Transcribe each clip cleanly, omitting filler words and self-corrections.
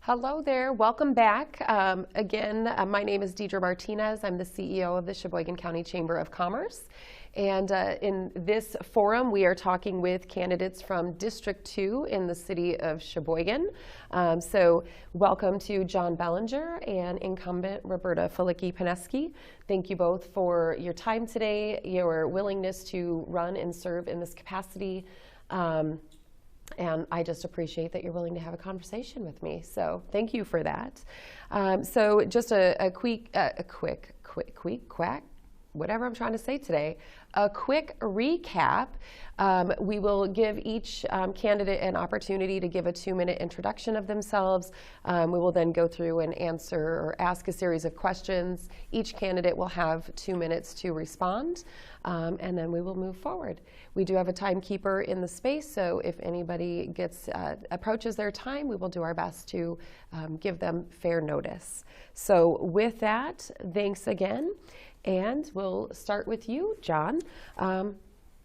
Hello there, welcome back. Again, my name is Deidre Martinez. I'm the CEO of the Sheboygan County Chamber of Commerce. And in this forum, we are talking with candidates from District 2 in the city of Sheboygan. So welcome to John Belanger and incumbent Roberta Filicky-Peneski. Thank you both for your time today, your willingness to run and serve in this capacity. And I just appreciate that you're willing to have a conversation with me. So thank you for that. So just a quick recap. We will give each candidate an opportunity to give a 2-minute introduction of themselves. We will then go through and answer or ask a series of questions. Each candidate will have 2 minutes to respond, and then we will move forward. We do have a timekeeper in the space, so if anybody approaches their time, we will do our best to give them fair notice. So with that, thanks again. And we'll start with you, John.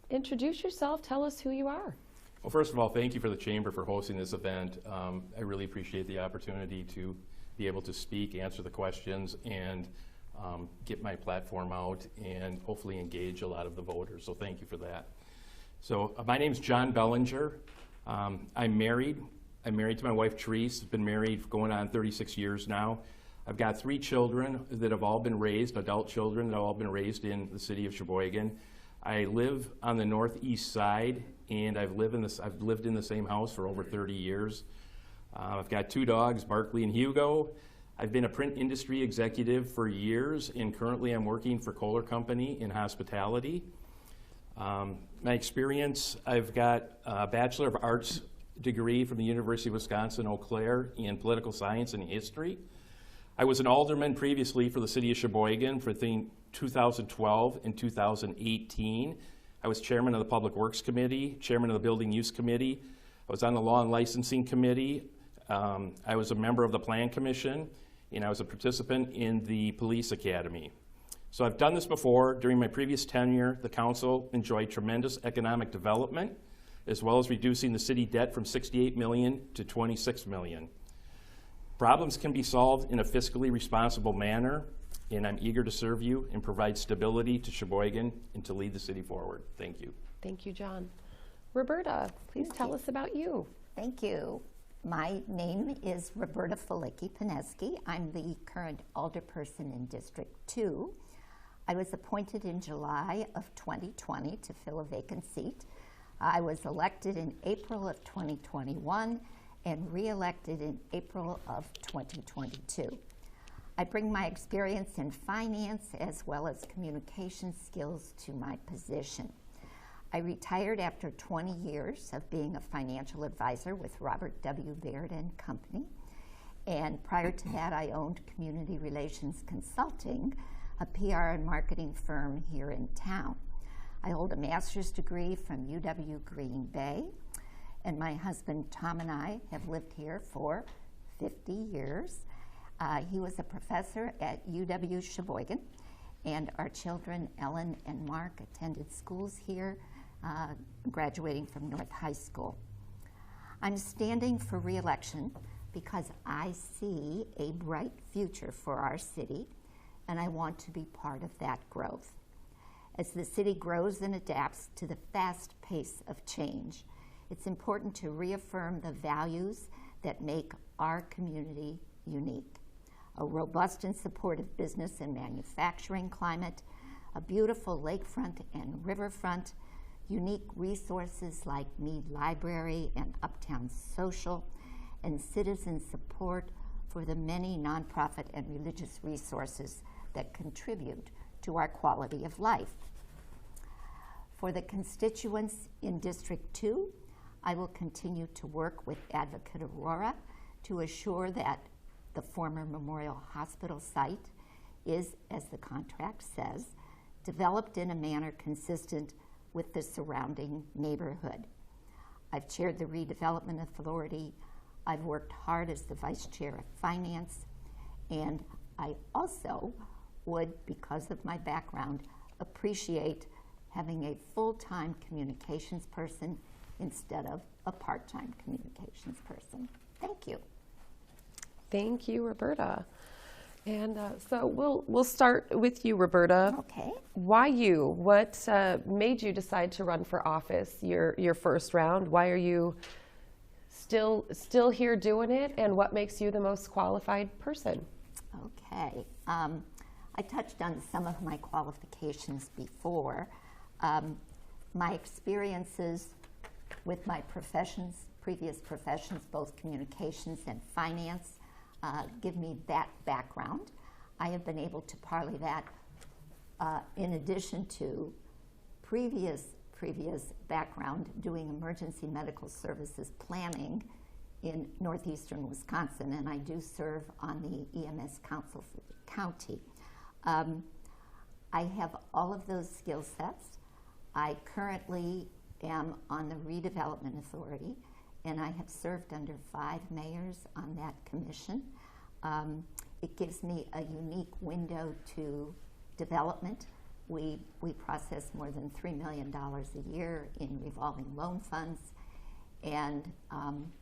Introduce yourself. Tell us who you are. Well, first of all, thank you for the Chamber for hosting this event. I really appreciate the opportunity to be able to speak, answer the questions, and get my platform out and hopefully engage a lot of the voters. So thank you for that. So my name is John Belanger. I'm married. I'm married to my wife, Therese. I've been married going on 36 years now. I've got 3 children that have all been raised, adult children that have all been raised in the city of Sheboygan. I live on the northeast side, and I've lived in the same house for over 30 years. I've got 2 dogs, Barkley and Hugo. I've been a print industry executive for years, and currently I'm working for Kohler Company in hospitality. My experience, I've got a Bachelor of Arts degree from the University of Wisconsin-Eau Claire in political science and history. I was an alderman previously for the city of Sheboygan for 2012 and 2018. I was chairman of the Public Works Committee, chairman of the Building Use Committee. I was on the Law and Licensing Committee. I was a member of the Plan Commission, and I was a participant in the Police Academy. So I've done this before. During my previous tenure, the council enjoyed tremendous economic development, as well as reducing the city debt from $68 million to $26 million. Problems can be solved in a fiscally responsible manner, and I'm eager to serve you and provide stability to Sheboygan and to lead the city forward. Thank you. Thank you, John. Roberta, please tell us about you. Thank you. My name is Roberta Filicky-Peneski. I'm the current alderperson in District 2. I was appointed in July of 2020 to fill a vacant seat. I was elected in April of 2021 and re-elected in April of 2022. I bring my experience in finance as well as communication skills to my position. I retired after 20 years of being a financial advisor with Robert W. Baird & Company. And prior to that, I owned Community Relations Consulting, a PR and marketing firm here in town. I hold a master's degree from UW Green Bay. And my husband, Tom, and I have lived here for 50 years. He was a professor at UW Sheboygan, and our children, Ellen and Mark, attended schools here, graduating from North High School. I'm standing for re-election because I see a bright future for our city, and I want to be part of that growth. As the city grows and adapts to the fast pace of change, it's important to reaffirm the values that make our community unique. A robust and supportive business and manufacturing climate, a beautiful lakefront and riverfront, unique resources like Mead Library and Uptown Social, and citizen support for the many nonprofit and religious resources that contribute to our quality of life. For the constituents in District 2, I will continue to work with Advocate Aurora to assure that the former Memorial Hospital site is, as the contract says, developed in a manner consistent with the surrounding neighborhood. I've chaired the Redevelopment Authority. I've worked hard as the Vice Chair of Finance, and I also would, because of my background, appreciate having a full-time communications person instead of a part-time communications person. Thank you. Thank you, Roberta. And so we'll start with you, Roberta. Okay. Why you? What made you decide to run for office your first round? Why are you still here doing it? And what makes you the most qualified person? Okay. I touched on some of my qualifications before. My experiences with my previous professions, both communications and finance, give me that background. I have been able to parlay that in addition to previous background doing emergency medical services planning in northeastern Wisconsin, and I do serve on the EMS Council for the county. I have all of those skill sets. I currently am on the Redevelopment Authority, and I have served under 5 mayors on that commission. It gives me a unique window to development. We process more than $3 million a year in revolving loan funds, and I'm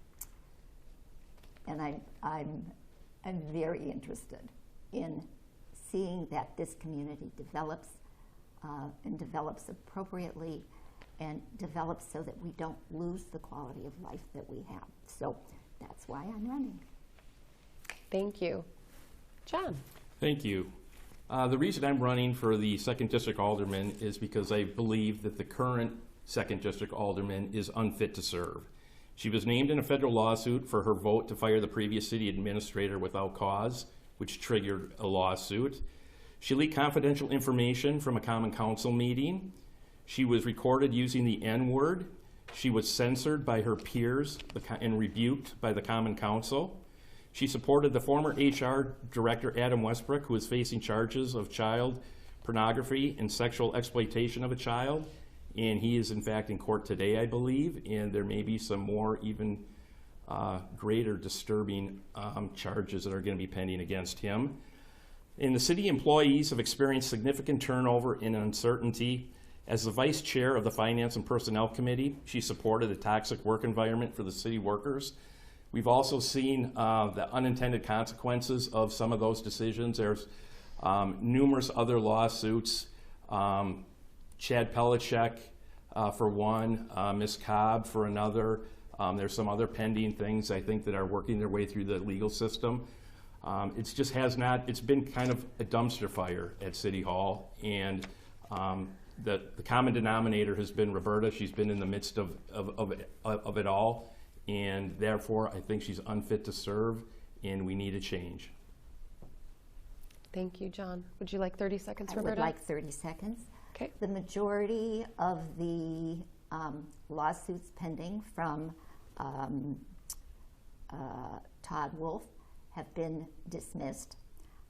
very interested in seeing that this community develops and develops appropriately and develops so that we don't lose the quality of life that we have. So that's why I'm running. Thank you. John. Thank you. The reason I'm running for the 2nd District Alderman is because I believe that the current 2nd District Alderman is unfit to serve. She was named in a federal lawsuit for her vote to fire the previous city administrator without cause, which triggered a lawsuit. She leaked confidential information from a Common Council meeting. She was recorded using the N-word. She was censored by her peers and rebuked by the Common Council. She supported the former HR Director, Adam Westbrook, who is facing charges of child pornography and sexual exploitation of a child. And he is, in fact, in court today, I believe, and there may be some more even greater disturbing charges that are going to be pending against him. And the city employees have experienced significant turnover and uncertainty. As the vice chair of the Finance and Personnel Committee, she supported a toxic work environment for the city workers. We've also seen the unintended consequences of some of those decisions. There's numerous other lawsuits. Chad Pelishek for one, Ms. Cobb for another. There's some other pending things, I think, that are working their way through the legal system. It's been kind of a dumpster fire at City Hall, and the common denominator has been Roberta. She's been in the midst of it all, and therefore I think she's unfit to serve, and we need a change. Thank you, John. Would you like 30 seconds, I Roberta? would like 30 seconds. Okay. The majority of the lawsuits pending from Todd Wolf have been dismissed.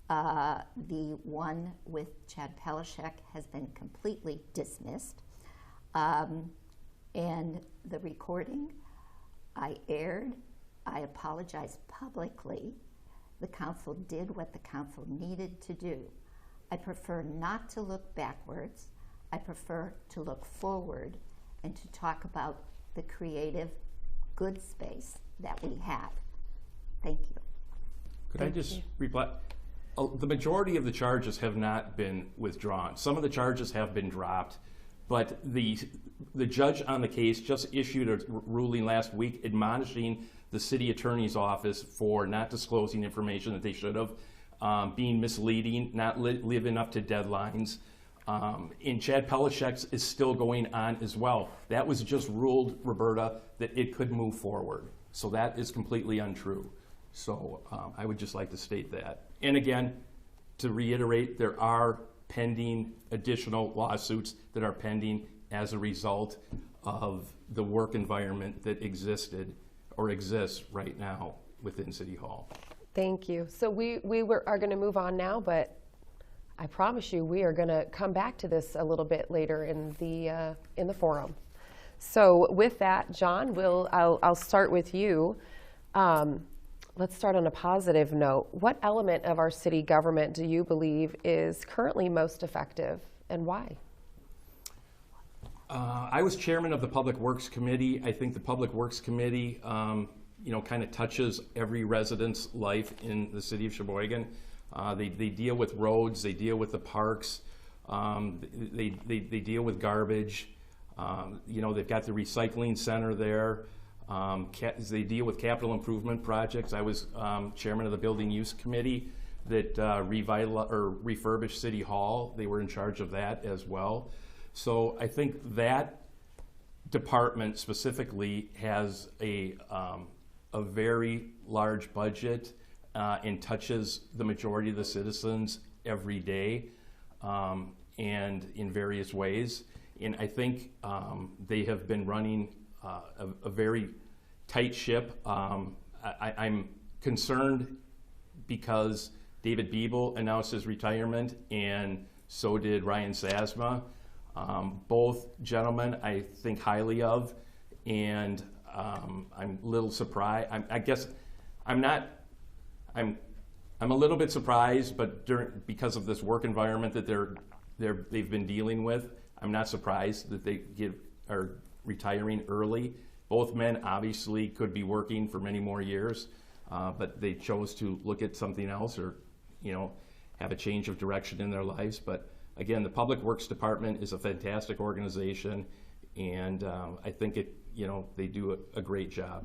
The one with Chad Pelishek has been completely dismissed. And the recording I aired, I apologize publicly. The council did what the council needed to do. I prefer not to look backwards. I prefer to look forward and to talk about the creative, good space that we have. Thank you. Could I just reply? The majority of the charges have not been withdrawn. Some of the charges have been dropped, but the judge on the case just issued a ruling last week admonishing the city attorney's office for not disclosing information that they should have, being misleading, not living up to deadlines. And Chad Pelishek's is still going on as well. That was just ruled, Roberta, that it could move forward. So that is completely untrue. So I would just like to state that. And again, to reiterate, there are pending additional lawsuits that are pending as a result of the work environment that existed or exists right now within City Hall. Thank you. So we are going to move on now, but I promise you we are going to come back to this a little bit later in the forum. So with that, John, I'll start with you. Let's start on a positive note. What element of our city government do you believe is currently most effective, and why? I was chairman of the Public Works Committee. I think the Public Works Committee kind of touches every resident's life in the city of Sheboygan. They deal with roads, they deal with the parks, they deal with garbage. They've got the recycling center there. They deal with capital improvement projects. I was chairman of the Building Use Committee that refurbished City Hall. They were in charge of that as well. So I think that department specifically has a very large budget and touches the majority of the citizens every day and in various ways. And I think they have been running a very tight ship. I'm concerned because David Biebel announced his retirement, and so did Ryan Sasma. Both gentlemen I think highly of, and I'm a little surprised. I'm a little bit surprised, but because of this work environment that they've been dealing with, I'm not surprised that they are retiring early. Both men obviously could be working for many more years, but they chose to look at something else or, have a change of direction in their lives. But again, the Public Works Department is a fantastic organization, and I think they do a great job.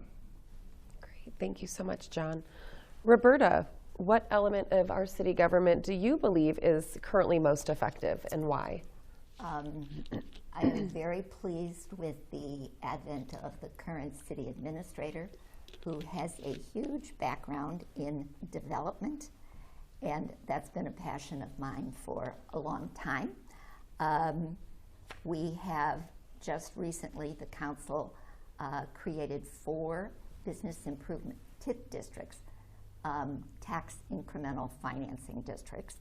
Great, thank you so much, John. Roberta, what element of our city government do you believe is currently most effective, and why? I am very pleased with the advent of the current city administrator, who has a huge background in development, and that's been a passion of mine for a long time. We have just recently, the council created 4 business improvement TIF districts, tax incremental financing districts,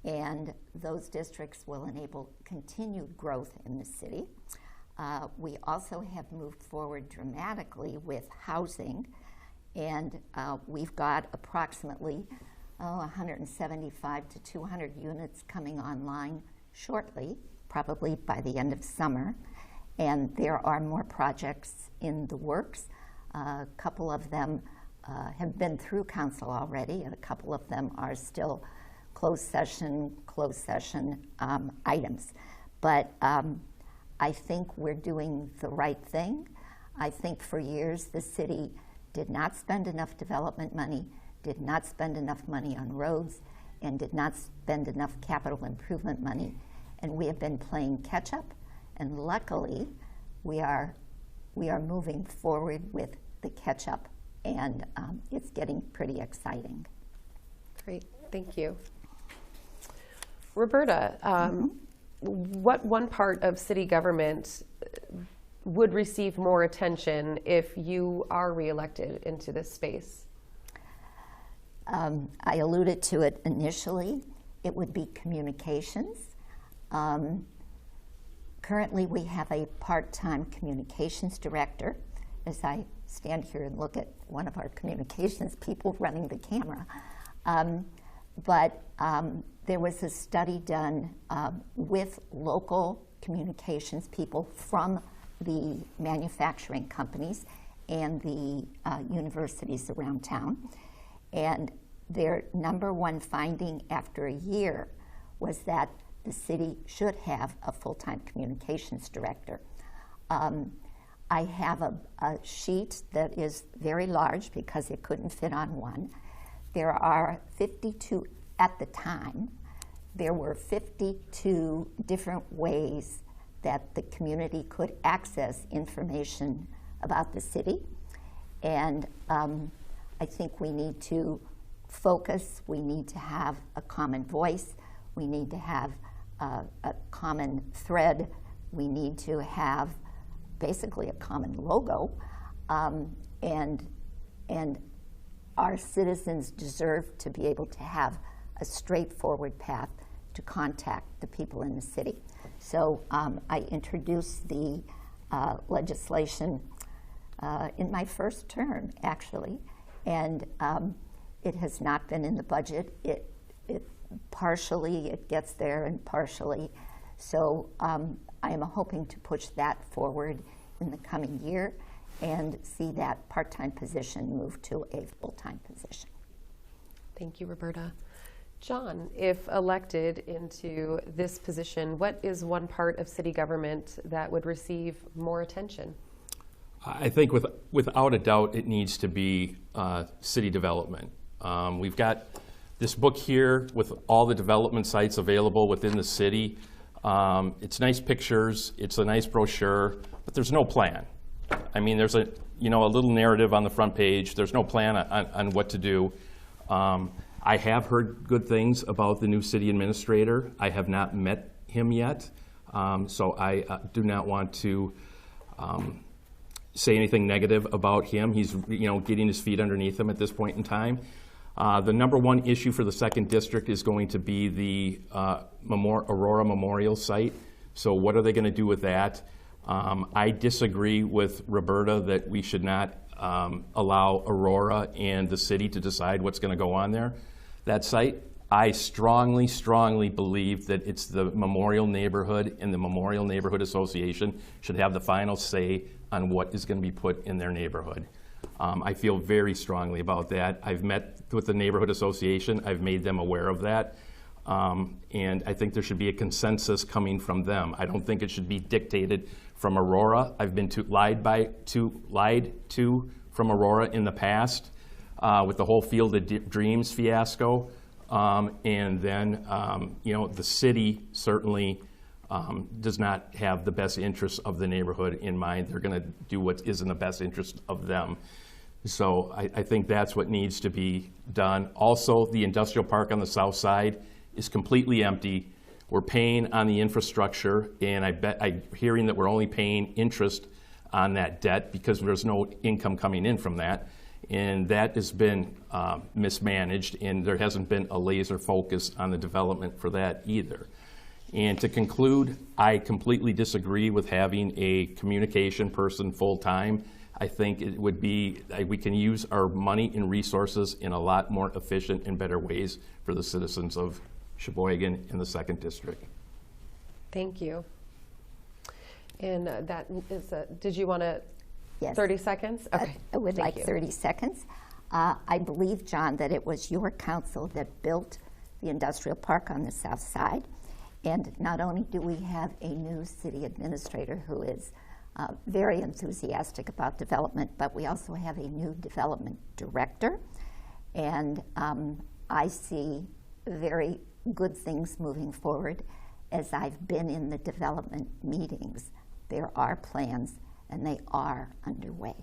and those districts will enable continued growth in the city. We also have moved forward dramatically with housing, and we've got approximately 175 to 200 units coming online shortly, probably by the end of summer, and there are more projects in the works. A couple of them have been through council already, and a couple of them are still closed session items. But I think we're doing the right thing. I think for years the city did not spend enough development money, did not spend enough money on roads, and did not spend enough capital improvement money. And we have been playing catch up, and luckily we are moving forward with the catch up, and it's getting pretty exciting. Great, thank you. Roberta, what one part of city government would receive more attention if you are reelected into this space? I alluded to it initially. It would be communications. Currently, we have a part-time communications director. As I stand here and look at one of our communications people running the camera. But there was a study done with local communications people from the manufacturing companies and the universities around town. And their number one finding after a year was that the city should have a full-time communications director. I have a sheet that is very large because it couldn't fit on one. There are 52, at the time, there were 52 different ways that the community could access information about the city. And I think we need to focus, we need to have a common voice, we need to have a common thread, we need to have basically a common logo, and our citizens deserve to be able to have a straightforward path to contact the people in the city. So I introduced the legislation in my first term, actually, and it has not been in the budget. It partially it gets there and partially. So I am hoping to push that forward in the coming year, and see that part-time position move to a full-time position. Thank you, Roberta. John, if elected into this position, what is one part of city government that would receive more attention? I think without a doubt it needs to be city development. We've got this book here with all the development sites available within the city. It's nice pictures, it's a nice brochure, but there's no plan. I mean, there's a little narrative on the front page. There's no plan on what to do. I have heard good things about the new city administrator. I have not met him yet, so I do not want to say anything negative about him. He's getting his feet underneath him at this point in time. The number one issue for the 2nd District is going to be the Aurora Memorial site. So what are they going to do with that? I disagree with Roberta that we should not allow Aurora and the city to decide what's going to go on there. That site, I strongly, strongly believe that it's the Memorial Neighborhood and the Memorial Neighborhood Association should have the final say on what is going to be put in their neighborhood. I feel very strongly about that. I've met with the Neighborhood Association. I've made them aware of that. And I think there should be a consensus coming from them. I don't think it should be dictated from Aurora. I've been lied to from Aurora in the past with the whole Field of Dreams fiasco. And then, the city certainly does not have the best interests of the neighborhood in mind. They're going to do what is in the best interest of them. So I think that's what needs to be done. Also, the industrial park on the south side is completely empty. We're paying on the infrastructure, and I'm hearing that we're only paying interest on that debt because there's no income coming in from that. And that has been mismanaged, and there hasn't been a laser focus on the development for that either. And to conclude, I completely disagree with having a communication person full-time. I think it would be, we can use our money and resources in a lot more efficient and better ways for the citizens of Sheboygan in the 2nd District. Thank you. And that is, did you want to, Yes. 30 seconds? Okay. I would Thank like you. 30 seconds. I believe, John, that it was your council that built the industrial park on the south side. And not only do we have a new city administrator who is very enthusiastic about development, but we also have a new development director. And I see very good things moving forward. As I've been in the development meetings, there are plans and they are underway.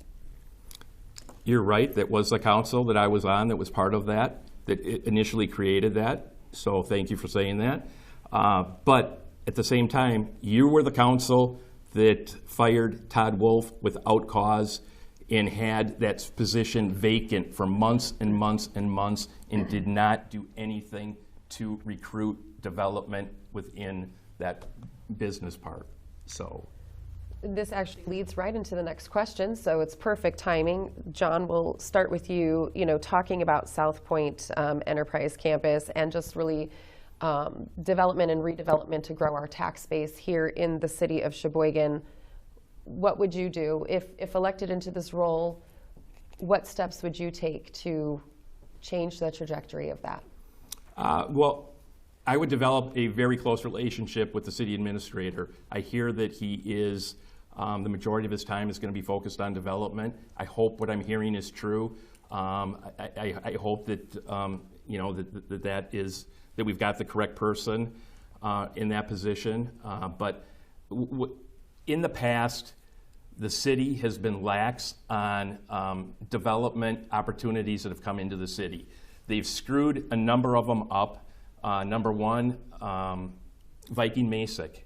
You're right. That was the council that I was on that was part of that initially created that. So thank you for saying that. But at the same time, you were the council that fired Todd Wolf without cause and had that position vacant for months and months and months and did not do anything to recruit development within that business park. So This actually leads right into the next question, so it's perfect timing. John, we'll start with you, talking about South Point Enterprise Campus and just really development and redevelopment to grow our tax base here in the city of Sheboygan. What would you do if elected into this role? What steps would you take to change the trajectory of that? Well, I would develop a very close relationship with the city administrator. I hear that he is, the majority of his time is going to be focused on development. I hope what I'm hearing is true. I hope that, that we've got the correct person in that position. But in the past, the city has been lax on development opportunities that have come into the city. They've screwed a number of them up. Number one, Viking Masick.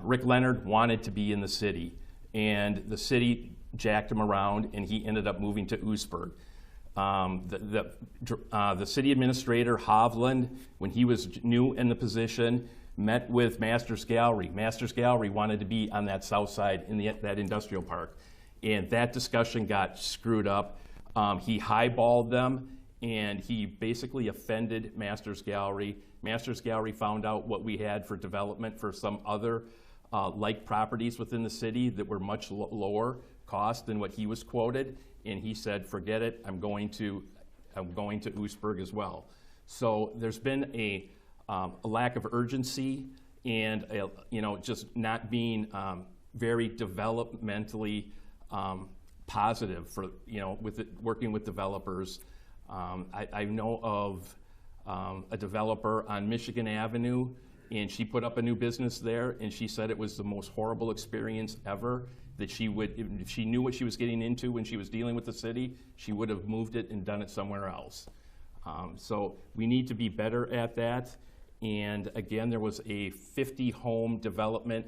Rick Leonard wanted to be in the city, and the city jacked him around, and he ended up moving to Oostburg. The city administrator, Hovland, when he was new in the position, met with Masters Gallery. Masters Gallery wanted to be on that south side in that industrial park, and that discussion got screwed up. He highballed them, and he basically offended Masters Gallery. Masters Gallery found out what we had for development for some other like properties within the city that were much lower cost than what he was quoted, and he said, forget it, I'm going to Oostburg as well. So there's been a lack of urgency and just not being very developmentally positive for working with developers. I know of a developer on Michigan Avenue, and she put up a new business there, and she said it was the most horrible experience ever. That she would, if she knew what she was getting into when she was dealing with the city, she would have moved it and done it somewhere else. So we need to be better at that. And again, there was a 50-home development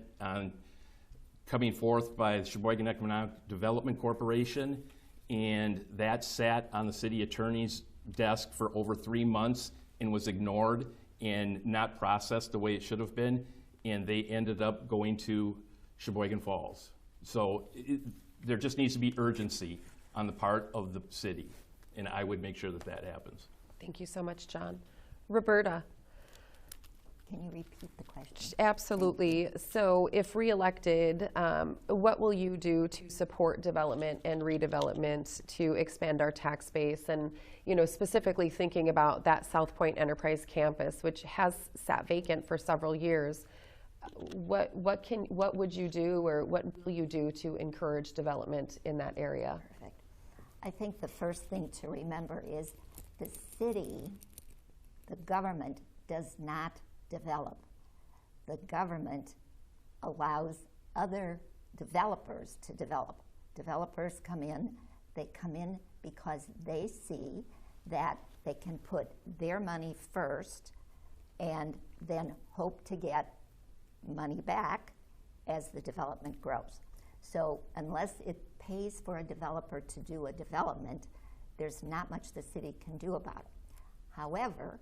coming forth by the Sheboygan Economic Development Corporation, and that sat on the city attorney's desk for over 3 months and was ignored and not processed the way it should have been, and they ended up going to Sheboygan Falls. So there just needs to be urgency on the part of the city, and I would make sure that that happens. Thank you so much, John. Roberta. Can you repeat the question? Absolutely. So if reelected, what will you do to support development and redevelopment to expand our tax base? And specifically thinking about that South Point Enterprise campus, which has sat vacant for several years. What would you do, or what will you do to encourage development in that area? Perfect. I think the first thing to remember is the city, the government, does not develop. The government allows other developers to develop. Developers come in, they come in because they see that they can put their money first and then hope to get money back as the development grows. So unless it pays for a developer to do a development, there's not much the city can do about it. However,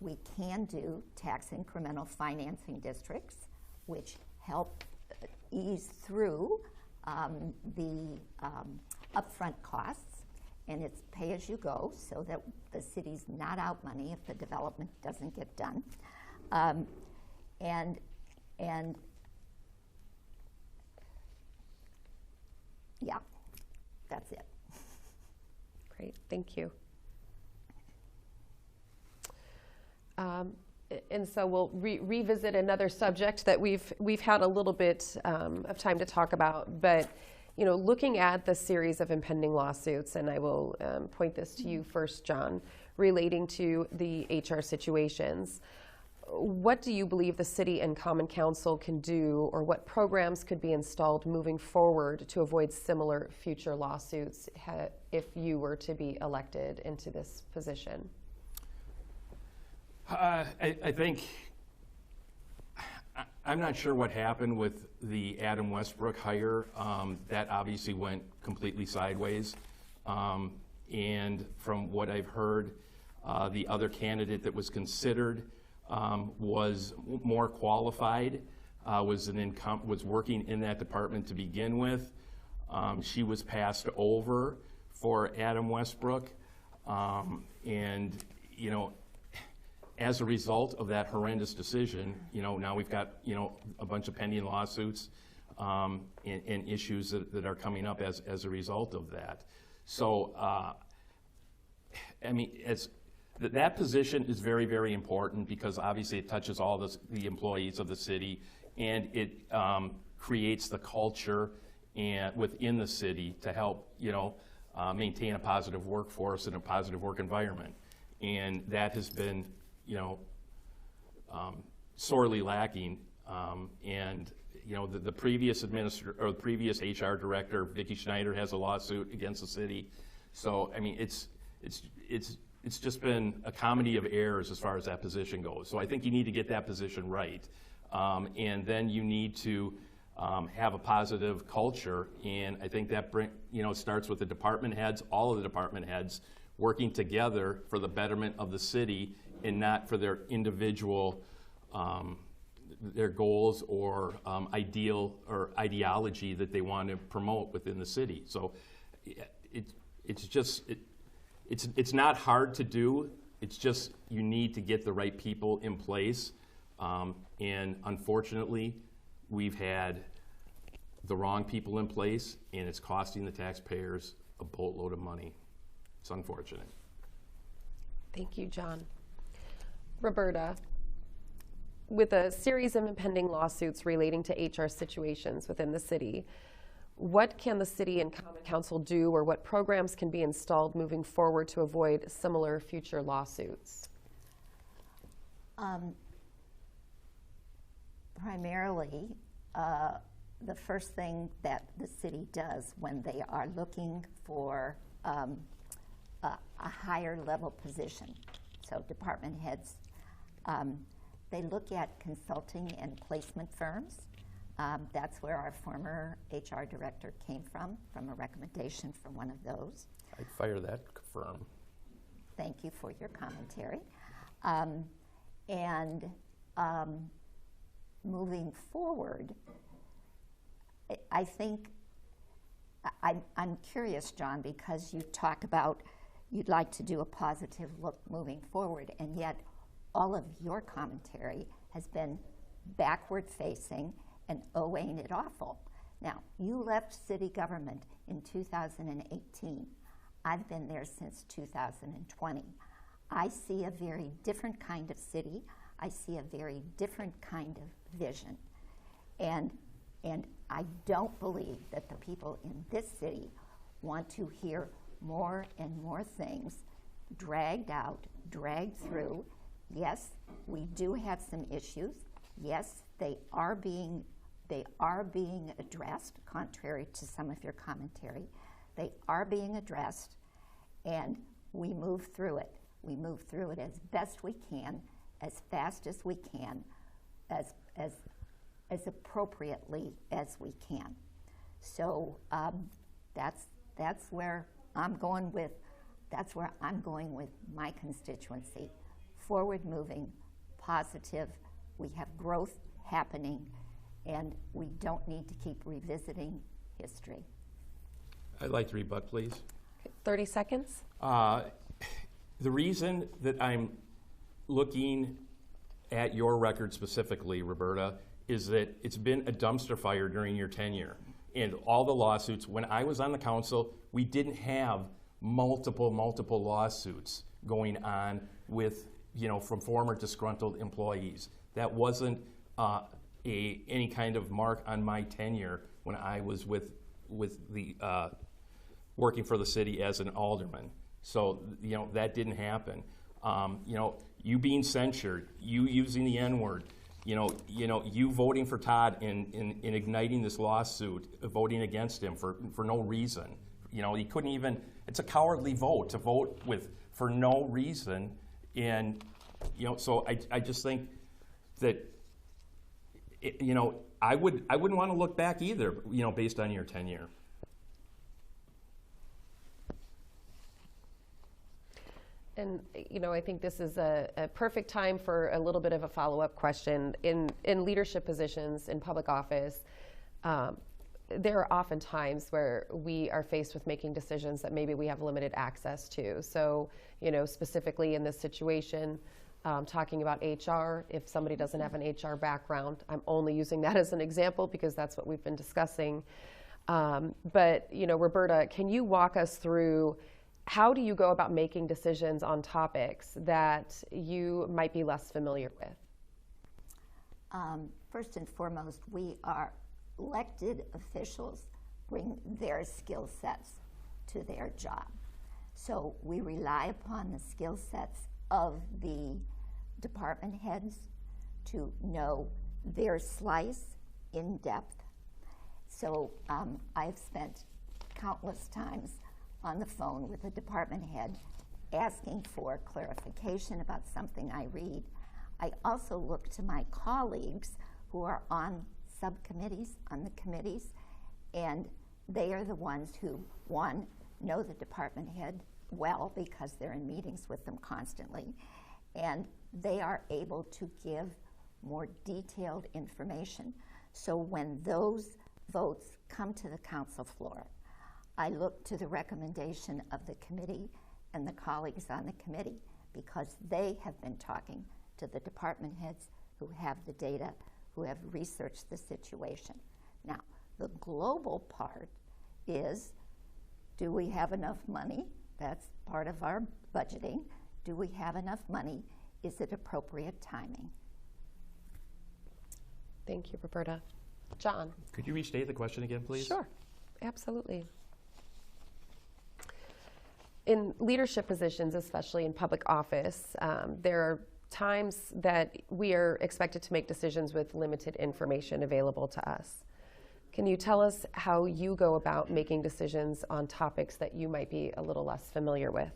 we can do tax incremental financing districts, which help ease through the upfront costs, and it's pay as you go, so that the city's not out money if the development doesn't get done. And yeah, that's it. Great, thank you. And so we'll revisit another subject that we've had a little bit of time to talk about, but looking at the series of impending lawsuits, and I will point this to you first, John, relating to the HR situations. What do you believe the city and Common Council can do, or what programs could be installed moving forward to avoid similar future lawsuits if you were to be elected into this position? I think, I'm not sure what happened with the Adam Westbrook hire. That obviously went completely sideways. And from what I've heard, the other candidate that was considered was more qualified, was working in that department to begin with. She was passed over for Adam Westbrook. And, as a result of that horrendous decision, now we've got, a bunch of pending lawsuits and issues that are coming up as a result of that. So, that position is very, very important because obviously it touches all the employees of the city, and it creates the culture within the city to help, maintain a positive workforce and a positive work environment. And that has been, sorely lacking. The previous the previous HR director, Vicki Schneider, has a lawsuit against the city. So, it's just been a comedy of errors as far as that position goes. So I think you need to get that position right. And then you need to have a positive culture. And I think that starts with the department heads, all of the department heads, working together for the betterment of the city and not for their individual their goals or ideal or ideology that they want to promote within the city. So it's not hard to do. It's just you need to get the right people in place. And unfortunately, we've had the wrong people in place, and it's costing the taxpayers a boatload of money. It's unfortunate. Thank you, John. Roberta, with a series of impending lawsuits relating to HR situations within the city, what can the city and Common Council do, or what programs can be installed moving forward to avoid similar future lawsuits? Primarily, the first thing that the city does when they are looking for a higher level position, so department heads, they look at consulting and placement firms. That's where our former HR director came from a recommendation from one of those. I'd fire that firm. Thank you for your commentary. Moving forward, I think, I'm curious, John, because you talk about you'd like to do a positive look moving forward, and yet all of your commentary has been backward facing and oh, ain't it awful. Now, you left city government in 2018. I've been there since 2020. I see a very different kind of city. I see a very different kind of vision. And I don't believe that the people in this city want to hear more and more things dragged out, dragged through. Yes, we do have some issues. Yes, they are being addressed, contrary to some of your commentary. They are being addressed, and we move through it. We move through it as best we can, as fast as we can, as appropriately as we can. So that's where I'm going with. That's where I'm going with my constituency. Forward moving, positive. We have growth happening, and we don't need to keep revisiting history. I'd like to rebut, please. 30 seconds. The reason that I'm looking at your record specifically, Roberta, is that it's been a dumpster fire during your tenure. And all the lawsuits, when I was on the council, we didn't have multiple lawsuits going on with, from former disgruntled employees. That wasn't any kind of mark on my tenure when I was with the working for the city as an alderman. So that didn't happen. You being censured, you using the N-word, you voting for Todd in igniting this lawsuit, voting against him for no reason. He couldn't even. It's a cowardly vote to vote for no reason, and so I just think that I wouldn't want to look back either, based on your tenure. And I think this is a perfect time for a little bit of a follow-up question. In leadership positions in public office, there are often times where we are faced with making decisions that maybe we have limited access to. So, specifically in this situation, talking about HR, if somebody doesn't have an HR background, I'm only using that as an example because that's what we've been discussing. But, Roberta, can you walk us through how do you go about making decisions on topics that you might be less familiar with? First and foremost, we are elected officials bring their skill sets to their job. So we rely upon the skill sets of the department heads to know their slice in depth. So I've spent countless times on the phone with a department head asking for clarification about something I read. I also look to my colleagues who are on subcommittees, on the committees, and they are the ones who, one, know the department head well because they're in meetings with them constantly, and they are able to give more detailed information. So when those votes come to the council floor, I look to the recommendation of the committee and the colleagues on the committee because they have been talking to the department heads who have the data, who have researched the situation. Now, The global part is, do we have enough money? That's part of our budgeting. Do we have enough money? Is it appropriate timing? Thank you, Roberta. John? Could you restate the question again, please? Sure, absolutely. In leadership positions, especially in public office, there are times that we are expected to make decisions with limited information available to us. Can you tell us how you go about making decisions on topics that you might be a little less familiar with?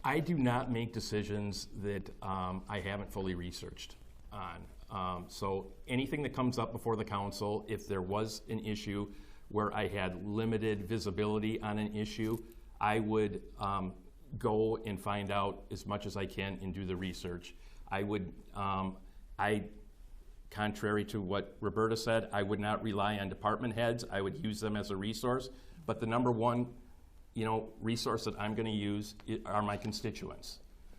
I do not make decisions that I haven't fully researched on. So anything that comes up before the council, if there was an issue where I had limited visibility on an issue, I would go and find out as much as I can and do the research. Contrary to what Roberta said, I would not rely on department heads. I would use them as a resource. But the number one, resource that I'm going to use are my constituents.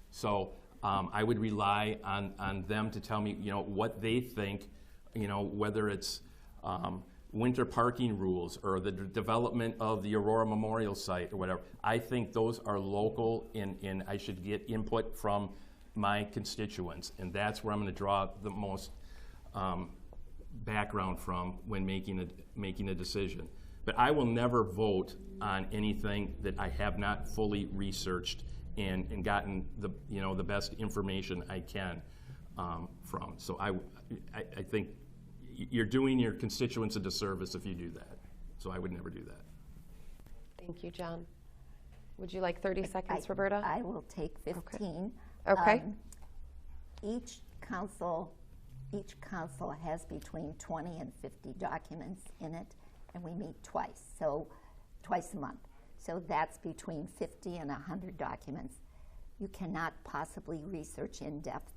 So I would rely on them to tell me, what they think, whether it's winter parking rules or the development of the Aurora Memorial Site or whatever. I think those are local, and I should get input from my constituents, and that's where I'm going to draw the most background from when making a decision. But I will never vote on anything that I have not fully researched and gotten the best information I can from. So I think you're doing your constituents a disservice if you do that. So I would never do that. Thank you, John. Would you like 30 seconds, Roberta? I will take 15. Okay. Each council has between 20 and 50 documents in it, and we meet twice a month. So that's between 50 and 100 documents. You cannot possibly research in depth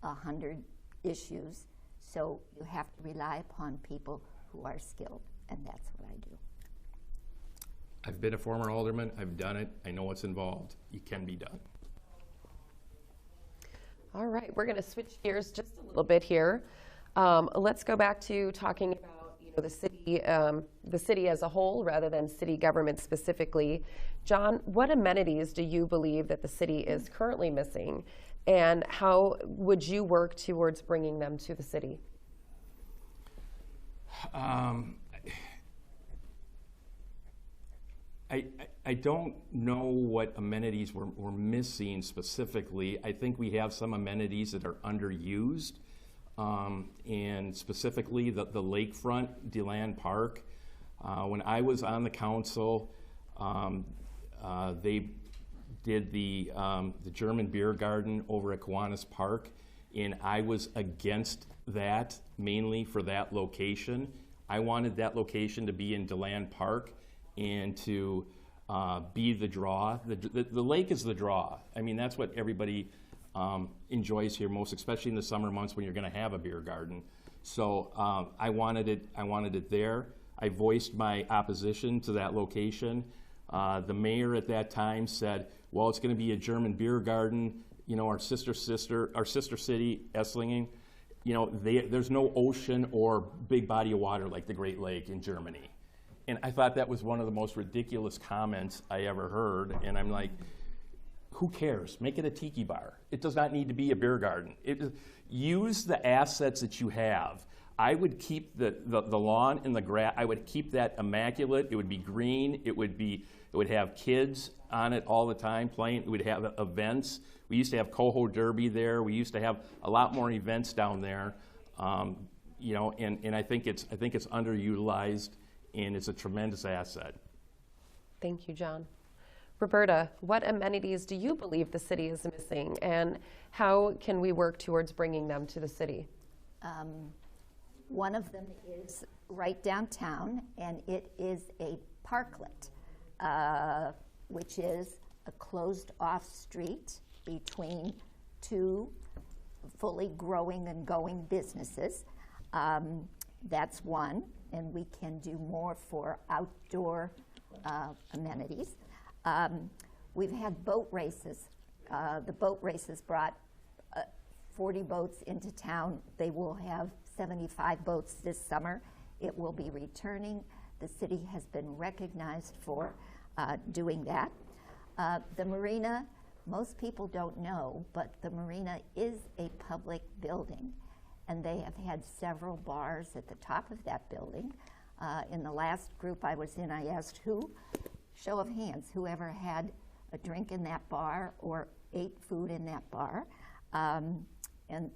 100 issues, so you have to rely upon people who are skilled, and that's what I do. I've been a former alderman. I've done it. I know what's involved. It can be done. All right, we're going to switch gears just a little bit here. Let's go back to talking about the city as a whole rather than city government specifically. John, what amenities do you believe that the city is currently missing, and how would you work towards bringing them to the city? I don't know what amenities we're missing specifically. I think we have some amenities that are underused, and specifically the lakefront, DeLand Park. When I was on the council, they did the German beer garden over at Kiwanis Park, and I was against that mainly for that location. I wanted that location to be in DeLand Park and to be the draw. The lake is the draw. I mean, that's what everybody enjoys here most, especially in the summer months when you're going to have a beer garden. So I wanted it there. I voiced my opposition to that location. The mayor at that time said, well, it's going to be a German beer garden. Our sister city, Esslingen, there's no ocean or big body of water like the Great Lake in Germany. And I thought that was one of the most ridiculous comments I ever heard. And I'm like, who cares? Make it a tiki bar. It does not need to be a beer garden. Use the assets that you have. I would keep the lawn and the grass. I would keep that immaculate. It would be green. It would have kids on it all the time playing. It would have events. We used to have Coho Derby there. We used to have a lot more events down there. And I think it's underutilized, and it's a tremendous asset. Thank you, John. Roberta, what amenities do you believe the city is missing, and how can we work towards bringing them to the city? One of them is right downtown, and it is a parklet, which is a closed-off street between two fully growing and going businesses. That's one, and we can do more for outdoor amenities. We've had boat races. The boat races brought 40 boats into town. They will have 75 boats this summer, it will be returning. The city has been recognized for doing that. The marina, most people don't know, but the marina is a public building, and they have had several bars at the top of that building. In the last group I was in, I asked show of hands, whoever had a drink in that bar or ate food in that bar, and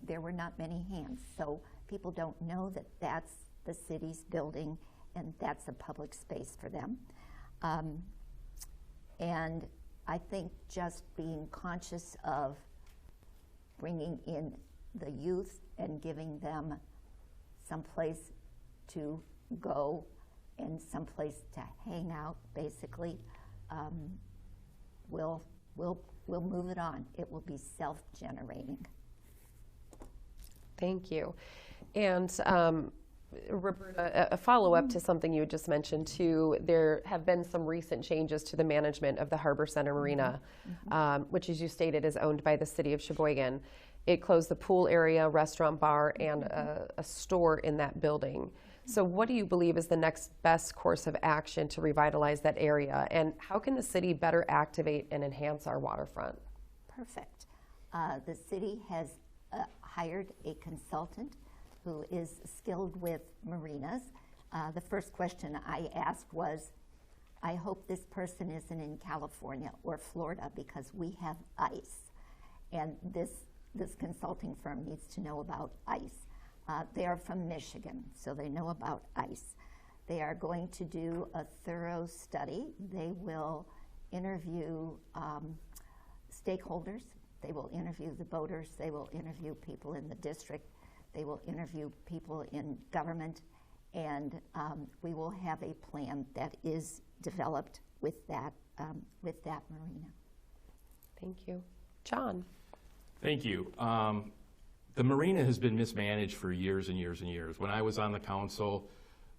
there were not many hands. So people don't know that that's the city's building and that's a public space for them. And I think just being conscious of bringing in the youth and giving them some place to go and some place to hang out, basically, we'll move it on. It will be self-generating. Thank you. And Roberta, a follow-up to something you just mentioned too, there have been some recent changes to the management of the Harbor Center Marina, which, as you stated, is owned by the city of Sheboygan. It closed the pool area, restaurant, bar, and a store in that building. So what do you believe is the next best course of action to revitalize that area, and how can the city better activate and enhance our waterfront? Perfect. The city has hired a consultant who is skilled with marinas. The first question I asked was, I hope this person isn't in California or Florida because we have ice. And this consulting firm needs to know about ice. They are from Michigan, so they know about ice. They are going to do a thorough study. They will interview stakeholders. They will interview the boaters. They will interview people in the district. They will interview people in government. And we will have a plan that is developed with that marina. Thank you. John. Thank you. The marina has been mismanaged for years and years and years. When I was on the council,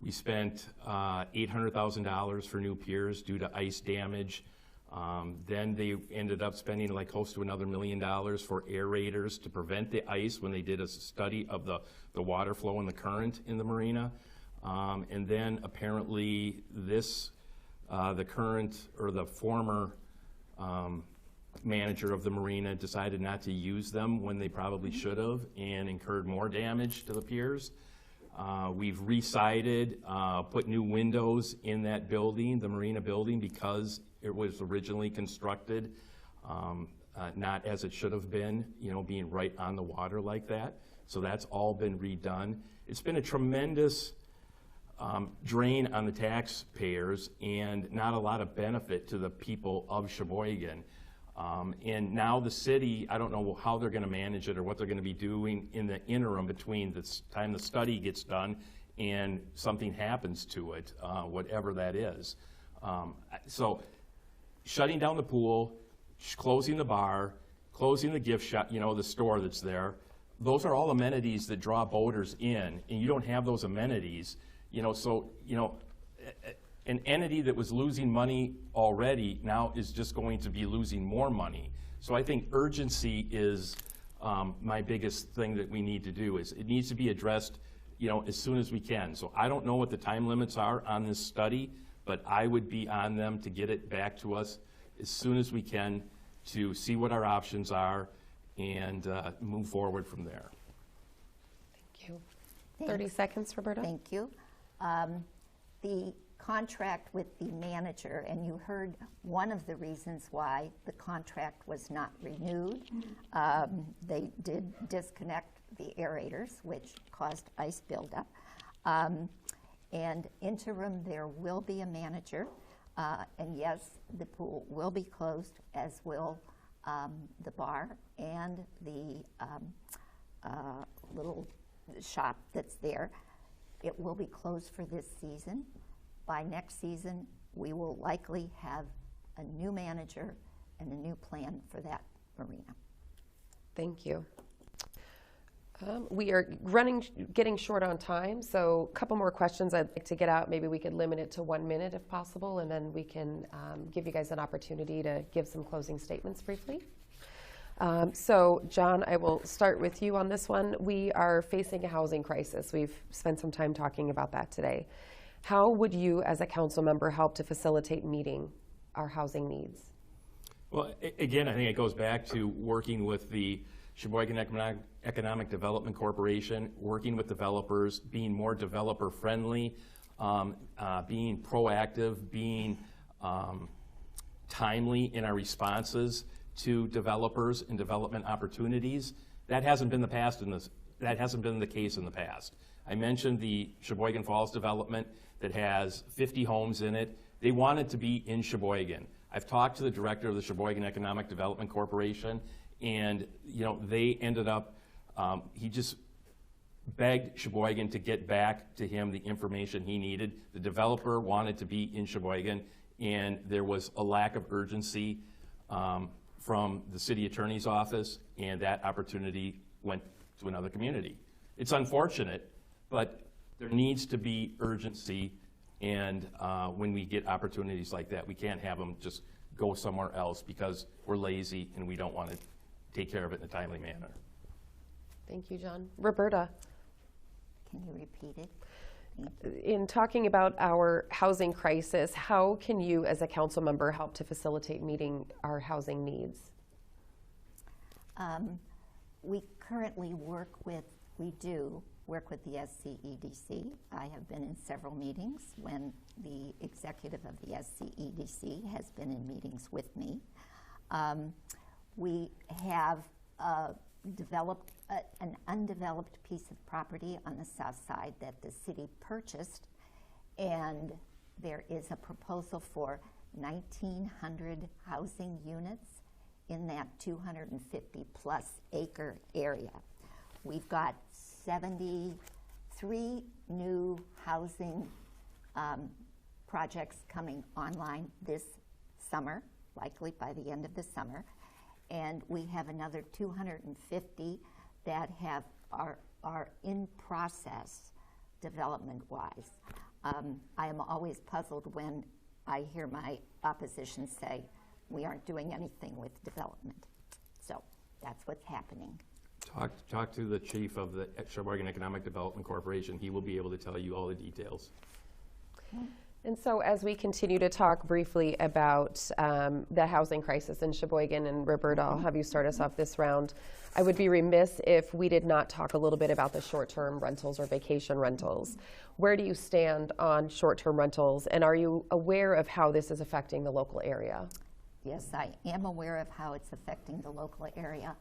we spent $800,000 for new piers due to ice damage. Then they ended up spending like close to another $1 million for aerators to prevent the ice when they did a study of the water flow and the current in the marina. And then apparently the current or the former manager of the marina decided not to use them when they probably should have and incurred more damage to the piers. We've re-sided, put new windows in that building, the marina building, because it was originally constructed not as it should have been, being right on the water like that. So that's all been redone. It's been a tremendous drain on the taxpayers and not a lot of benefit to the people of Sheboygan. And now the city, I don't know how they're going to manage it or what they're going to be doing in the interim between the time the study gets done and something happens to it, whatever that is. So shutting down the pool, closing the bar, closing the gift shop, the store that's there, those are all amenities that draw boaters in, and you don't have those amenities, an entity that was losing money already now is just going to be losing more money. So I think urgency is my biggest thing that we need to do. Is it needs to be addressed, as soon as we can. So I don't know what the time limits are on this study, but I would be on them to get it back to us as soon as we can to see what our options are and move forward from there. Thank you. Thanks. 30 seconds, Roberta. Thank you. The contract with the manager, and you heard one of the reasons why the contract was not renewed. They did disconnect the aerators, which caused ice buildup. And interim, there will be a manager, and yes, the pool will be closed, as will the bar and the little shop that's there. It will be closed for this season. By next season, we will likely have a new manager and a new plan for that marina. Thank you. We are getting short on time, so a couple more questions I'd like to get out. Maybe we could limit it to 1 minute if possible, and then we can give you guys an opportunity to give some closing statements briefly. So, John, I will start with you on this one. We are facing a housing crisis. We've spent some time talking about that today. How would you, as a council member, help to facilitate meeting our housing needs? Well, again, I think it goes back to working with the Sheboygan Economic Development Corporation, working with developers, being more developer-friendly, being proactive, being timely in our responses to developers and development opportunities. That hasn't been the case in the past. I mentioned the Sheboygan Falls development that has 50 homes in it. They wanted to be in Sheboygan. I've talked to the director of the Sheboygan Economic Development Corporation, and they ended up, he just begged Sheboygan to get back to him the information he needed. The developer wanted to be in Sheboygan, and there was a lack of urgency from the city attorney's office, and that opportunity went to another community. It's unfortunate, but there needs to be urgency, and when we get opportunities like that, we can't have them just go somewhere else because we're lazy and we don't want to take care of it in a timely manner. Thank you, John. Roberta. Can you repeat it? In talking about our housing crisis, how can you as a council member help to facilitate meeting our housing needs? We currently we do work with the SCEDC. I have been in several meetings when the executive of the SCEDC has been in meetings with me. We have developed an undeveloped piece of property on the south side that the city purchased, and there is a proposal for 1,900 housing units in that 250-plus acre area. We've got 73 new housing projects coming online this summer, likely by the end of the summer, and we have another 250 that are in process development-wise. I am always puzzled when I hear my opposition say we aren't doing anything with development. So that's what's happening. Talk to the chief of the Sheboygan Economic Development Corporation. He will be able to tell you all the details. And so as we continue to talk briefly about the housing crisis in Sheboygan, and Roberta, I'll have you start us off this round. I would be remiss if we did not talk a little bit about the short-term rentals or vacation rentals. Where do you stand on short-term rentals, and are you aware of how this is affecting the local area? Yes, I am aware of how it's affecting the local area.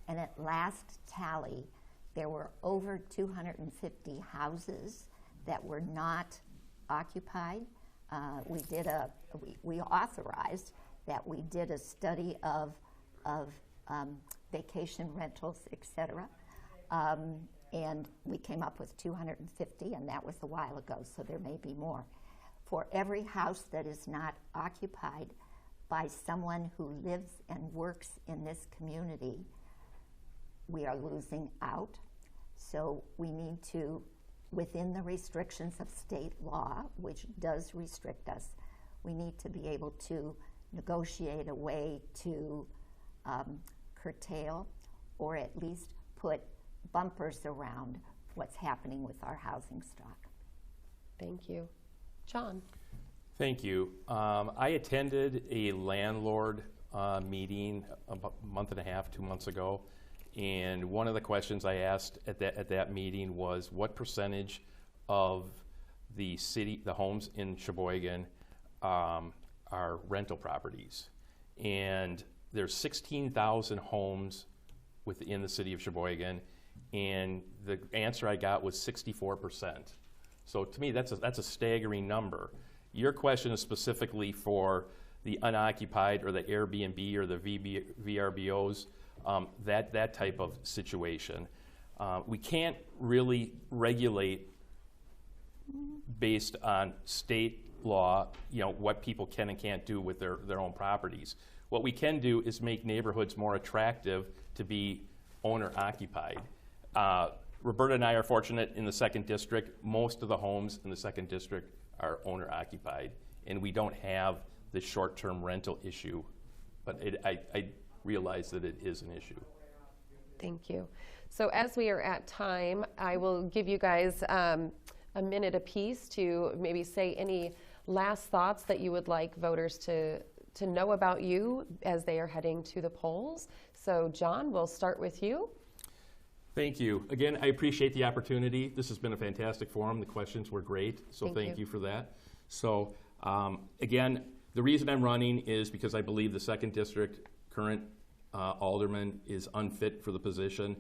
And at last tally, there were over 250 houses that were not occupied. We authorized that we did a study of vacation rentals, et cetera, and we came up with 250, and that was a while ago, so there may be more. For every house that is not occupied by someone who lives and works in this community, we are losing out. So we need to, within the restrictions of state law, which does restrict us, we need to be able to negotiate a way to curtail or at least put bumpers around what's happening with our housing stock. Thank you. John. Thank you. I attended a landlord meeting about a month and a half, 2 months ago, and one of the questions I asked at that meeting was what percentage of the homes in Sheboygan are rental properties. And there's 16,000 homes within the city of Sheboygan, and the answer I got was 64%. So to me, that's a staggering number. Your question is specifically for the unoccupied or the Airbnb or the VRBOs, that type of situation. We can't really regulate based on state law, what people can and can't do with their own properties. What we can do is make neighborhoods more attractive to be owner-occupied. Roberta and I are fortunate in the 2nd District. Most of the homes in the 2nd District are owner-occupied, and we don't have the short-term rental issue. But I realize that it is an issue. Thank you. So as we are at time, I will give you guys a minute apiece to maybe say any last thoughts that you would like voters to know about you as they are heading to the polls. So John, we'll start with you. Thank you. Again, I appreciate the opportunity. This has been a fantastic forum. The questions were great, so thank you for that. So again, the reason I'm running is because I believe the 2nd District current alderman is unfit for the position.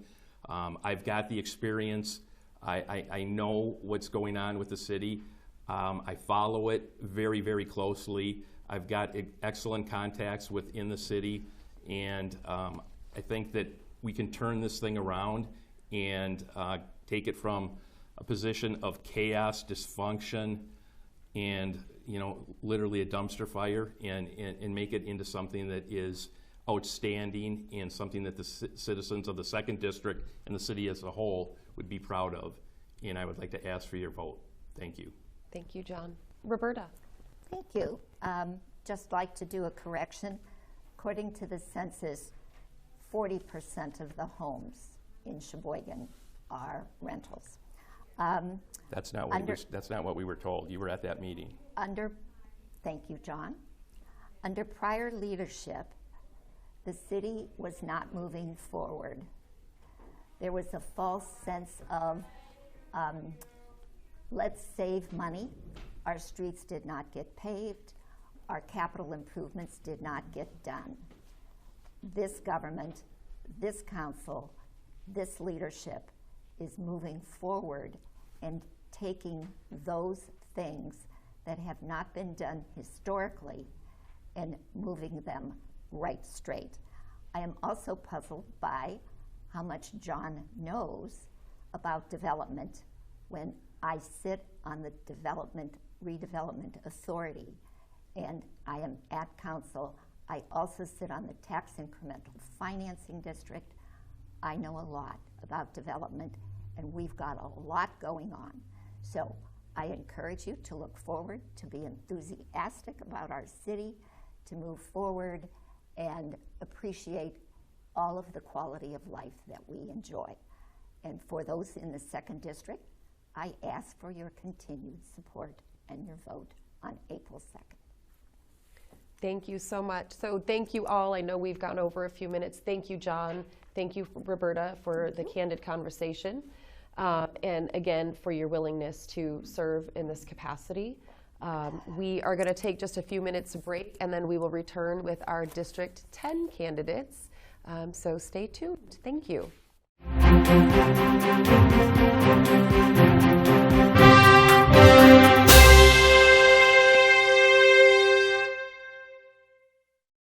I've got the experience. I know what's going on with the city. I follow it very, very closely. I've got excellent contacts within the city, and I think that we can turn this thing around and take it from a position of chaos, dysfunction, and literally a dumpster fire, and make it into something that is outstanding and something that the citizens of the 2nd District and the city as a whole would be proud of. And I would like to ask for your vote. Thank you. Thank you, John. Roberta. Thank you. Just like to do a correction. According to the census, 40% of the homes in Sheboygan are rentals. That's not what we were told. You were at that meeting. Thank you, John. Under prior leadership, the city was not moving forward. There was a false sense of let's save money. Our streets did not get paved. Our capital improvements did not get done. This government, this council, this leadership is moving forward and taking those things that have not been done historically and moving them right straight. I am also puzzled by how much John knows about development when I sit on the redevelopment authority, and I am at council. I also sit on the tax incremental financing district. I know a lot about development, and we've got a lot going on. So I encourage you to look forward, to be enthusiastic about our city, to move forward and appreciate all of the quality of life that we enjoy. And for those in the 2nd District, I ask for your continued support and your vote on April 2nd. Thank you so much. So thank you all. I know we've gone over a few minutes. Thank you, John. Thank you, Roberta, for the candid conversation. And again, for your willingness to serve in this capacity. We are going to take just a few minutes break, and then we will return with our District 10 candidates. So stay tuned. Thank you.